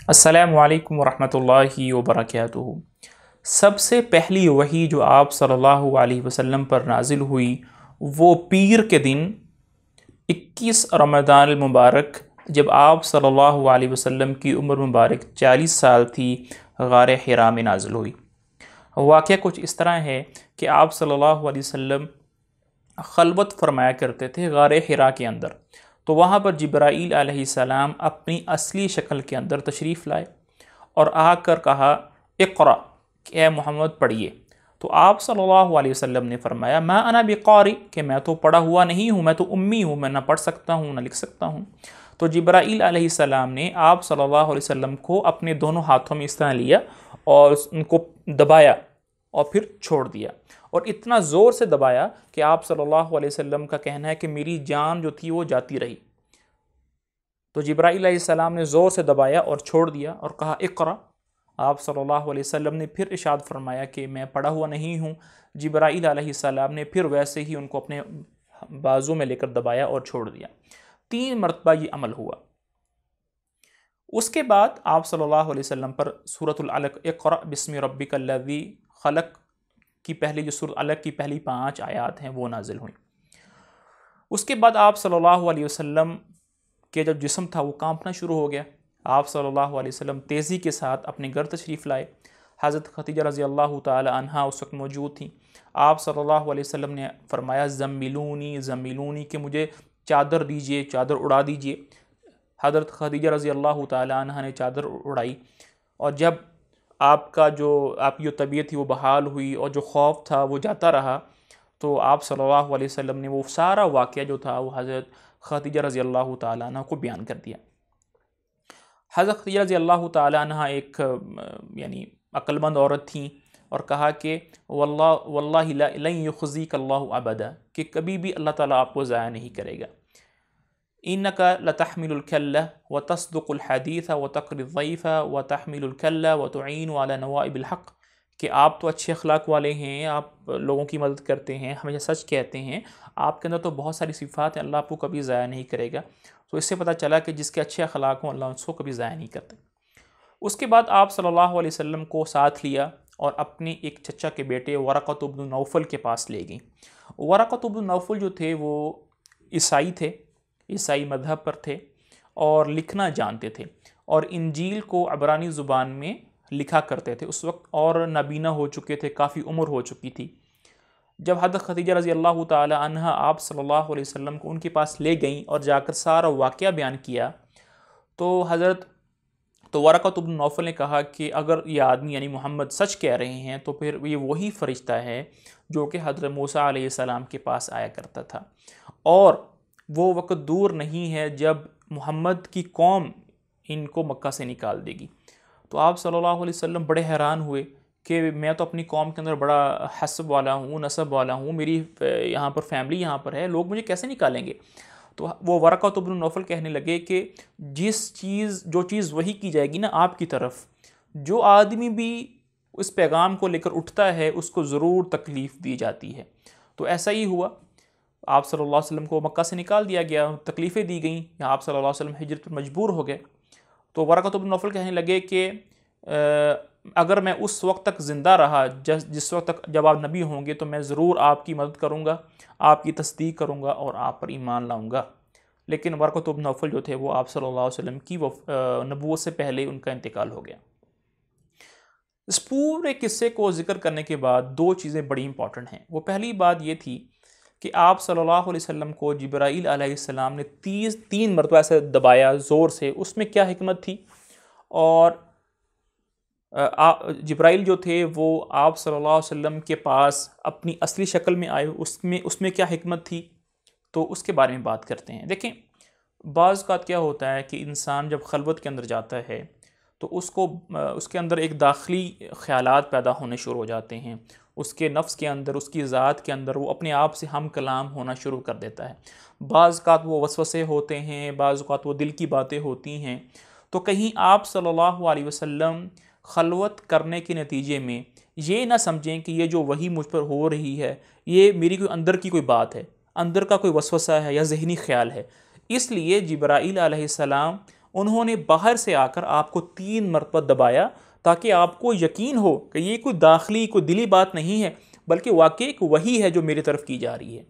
अस्सलामु अलैकुम वरहमतुल्लाहि वबरकातुहू। सबसे पहली वही जो आप सल्लल्लाहु अलैहि वसल्लम पर नाजिल हुई वो पीर के दिन 21 रमज़ान मुबारक, जब आप सल्लल्लाहु अलैहि वसल्लम की उम्र मुबारक 40 साल थी, गार हिरा में नाजिल हुई। वाक़या कुछ इस तरह है कि आप सल्लल्लाहु अलैहि वसल्लम खलवत फरमाया करते थे गार हिरा के अंदर। तो वहाँ पर जिब्राईल अलैहिस्सलाम अपनी असली शक्ल के अंदर तशरीफ़ लाए और आकर कहा, इक़रा, कि ए मोहम्मद पढ़िए। तो आप सल्लल्लाहु अलैहि वसल्लम ने फरमाया, मा अना बिक़ारी, कि मैं तो पढ़ा हुआ नहीं हूँ, मैं तो उम्मी हूँ, मैं ना पढ़ सकता हूँ ना लिख सकता हूँ। तो जिब्राईल अलैहिस्सलाम ने आप सल्लल्लाहु अलैहि वसल्लम को अपने दोनों हाथों में इस तरह लिया और उनको दबाया और फिर छोड़ दिया, और इतना ज़ोर से दबाया कि आप सल्लल्लाहु अलैहि वसल्लम का कहना है कि मेरी जान जो थी वो जाती रही। तो जिब्राईल अलैहिस्सलाम ने ज़ोर से दबाया और छोड़ दिया और कहा, इक़रा। आप सल्लल्लाहु अलैहि वसल्लम ने फिर इरशाद फरमाया कि मैं पढ़ा हुआ नहीं हूँ। जिब्राईल अलैहिस्सलाम ने फिर वैसे ही उनको अपने बाजू में लेकर दबाया और छोड़ दिया। 3 मरतबा ये अमल हुआ। उसके बाद आप सल्लल्लाहु अलैहि वसल्लम पर सूरतुल अलक़, इक़रा बिस्मि रब्बिकल्लज़ी खलक़ की पहली जो सूरत अलक़ की पहली 5 आयात हैं वो नाजिल हुई। उसके बाद आप सल्लल्लाहु अलैहि वसल्लम के जब जिस्म था वो कांपना शुरू हो गया। आप सल्लल्लाहु अलैहि वसल्लम तेज़ी के साथ अपने घर तशरीफ़ लाए। हज़रत खदीजा रज़ी अल्लाह ताला अन्हा उस वक्त मौजूद थी। आप सल्लल्लाहु अलैहि वसल्लम ने फरमाया, ज़म्मिलूनी ज़म्मिलूनी, कि मुझे चादर दीजिए, चादर उड़ा दीजिए। हज़रत खदीजा रज़ी अल्लाह ताला अन्हा ने चादर उड़ाई, और जब आपकी जो तबीयत थी वो बहाल हुई और जो खौफ था वो जाता रहा, तो आप सल्लल्लाहु अलैहि वसल्लम ने वो सारा वाक़या जो था वो हज़रत खदीजा रज़ी अल्लाह ताला अन्हा को बयान कर दिया। हज़रत खदीजा रज़ी अल्लाह ताला अन्हा एक यानी अक्लमंद औरत थी, और कहा कि वल्लाहि लन युख़ज़ीक अल्लाहु अबदा, कि कभी भी अल्लाह ताला आपको ज़ाया नहीं करेगा। इन्नका लतहमिलुल कल्ला व तस्दुकुल हदीसा व तक़रिज़ ज़ईफ़ा व तहमिलुल कल्ला व तुईनु अला नवाइबिल हक़, कि आप तो अच्छे अखलाक वाले हैं, आप लोगों की मदद करते हैं, हमेशा सच कहते हैं, आपके अंदर तो बहुत सारी सिफ़ात हैं, अल्लाह आपको कभी ज़ाया नहीं करेगा। तो इससे पता चला कि जिसके अच्छे अखलाक हों अल्लाह उसको कभी ज़ाया नहीं करते। उसके बाद आप सल्लल्लाहु अलैहि वसल्लम को साथ लिया और अपने एक चचा के बेटे वरक़त इब्न नौफ़ल के पास ले गई। वरक़त इब्न नौफ़ल जो थे वो ईसाई थे, ईसाई मज़हब पर थे और लिखना जानते थे, और इंजील को अबरानी ज़ुबान में लिखा करते थे उस वक्त, और नबीना हो चुके थे, काफ़ी उम्र हो चुकी थी। जब हज़रत खदीजा रज़ी अल्लाह ताला अन्हा आप सल्लल्लाहु अलैहि वसल्लम को उनके पास ले गईं और जाकर सारा वाक़या बयान किया, तो वरक़त इब्न नौफ़ल ने कहा कि अगर ये आदमी यानी मोहम्मद सच कह रहे हैं तो फिर ये वही फ़रिश्ता है जो कि हज़रत मूसा अलैहिस्सलाम के पास आया करता था, और वो वक़्त दूर नहीं है जब मोहम्मद की कौम इनको मक्का से निकाल देगी। तो आप सल्लल्लाहु अलैहि वसल्लम बड़े हैरान हुए कि मैं तो अपनी कौम के अंदर बड़ा हसब वाला हूँ, नसब वाला हूँ, मेरी यहाँ पर फैमिली यहाँ पर है, लोग मुझे कैसे निकालेंगे। तो वो वरक़त इब्न नौफ़ल कहने लगे कि जो चीज़ वही की जाएगी ना आपकी तरफ, जो आदमी भी उस पैगाम को लेकर उठता है उसको ज़रूर तकलीफ़ दी जाती है। तो ऐसा ही हुआ, आप सल्लल्लाहु अलैहि वसल्लम को मक्का से निकाल दिया गया, तकलीफ़ें दी गईं, आप सल्लल्लाहु अलैहि वसल्लम हिजरत पर मजबूर हो गए। तो वरक़त इब्न नौफ़ल कहने लगे कि अगर मैं उस वक्त तक ज़िंदा रहा जिस वक्त तक जब आप नबी होंगे, तो मैं ज़रूर आपकी मदद करूँगा, आपकी तस्दीक करूँगा और आप पर ईमान लाऊँगा। लेकिन वरक़त इब्न नौफ़ल जो थे वो आप सल्लल्लाहु अलैहि वसल्लम की नबूवत से पहले उनका इंतकाल हो गया। इस पूरे किस्से को ज़िक्र करने के बाद 2 चीज़ें बड़ी इंपॉर्टेंट हैं। वो पहली बात ये थी कि आप सल्लल्लाहु अलैहि वसल्लम को जिब्राईल अलैहिस्सलाम ने 3 मरतबा ऐसे दबाया ज़ोर से, उसमें क्या हिकमत थी, और जिब्राईल जो थे वो आप सल्लल्लाहु अलैहि वसल्लम के पास अपनी असली शक्ल में आए, उसमें उसमें क्या हिकमत थी, तो उसके बारे में बात करते हैं। देखें, बाज़ औक़ात क्या होता है कि इंसान जब खलवत के अंदर जाता है तो उसके अंदर एक दाखिली ख़यालात पैदा होने शुरू हो जाते हैं, उसके नफ्स के अंदर, उसकी ज़ात के अंदर वो अपने आप से हम कलाम होना शुरू कर देता है। बाज़ औक़ात वो वसवसे होते हैं, बाज़ औक़ात वो दिल की बातें होती हैं। तो कहीं आप सल्लल्लाहु अलैहि वसल्लम खलवत करने के नतीजे में ये ना समझें कि ये जो वही मुझ पर हो रही है ये मेरी कोई अंदर की कोई बात है, अंदर का कोई वसवसा है या ज़हनी ख़्याल है। इसलिए जिब्राईल अलैहिस्सलाम उन्होंने बाहर से आकर आपको 3 मरतबा दबाया ताकि आपको यकीन हो कि ये कोई दाखिली कोई दिली बात नहीं है, बल्कि वाकई एक वही है जो मेरी तरफ की जा रही है।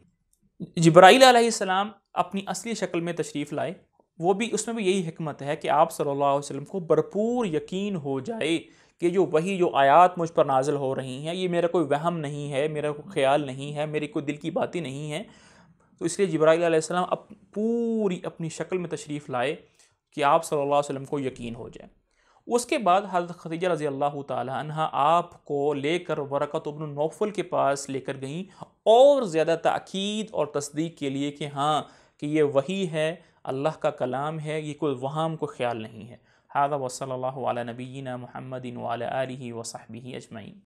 जिब्राईल अलैहिस्सलाम अपनी असली शक्ल में तशरीफ़ लाए, वो भी उसमें भी यही हिकमत है कि आप सल्लल्लाहु अलैहि वसल्लम को भरपूर यकीन हो जाए कि जो आयात मुझ पर नाजिल हो रही हैं ये मेरा कोई वहम नहीं है, मेरा कोई ख्याल नहीं है, मेरी कोई दिल की बातें नहीं है। तो इसलिए जिब्राईल अलैहिस्सलाम पूरी अपनी शक्ल में तशरीफ़ लाए कि आप सल्लल्लाहु अलैहि वसल्लम को यकीन हो जाए। उसके बाद हज़रत खदीजा रज़ी अल्लाह ताला अन्हा आपको लेकर वरक़त इब्न नौफ़ल के पास लेकर गईं और ज़्यादा ताकीद और तस्दीक के लिए कि हाँ, कि ये वही है, अल्लाह का कलाम है, ये कोई वहम कोई ख़्याल नहीं है। हाज़ा व सल्लल्लाहु अला नबिय्यिना मुहम्मदिन व अला आलिहि व सहबिहि अजमईन।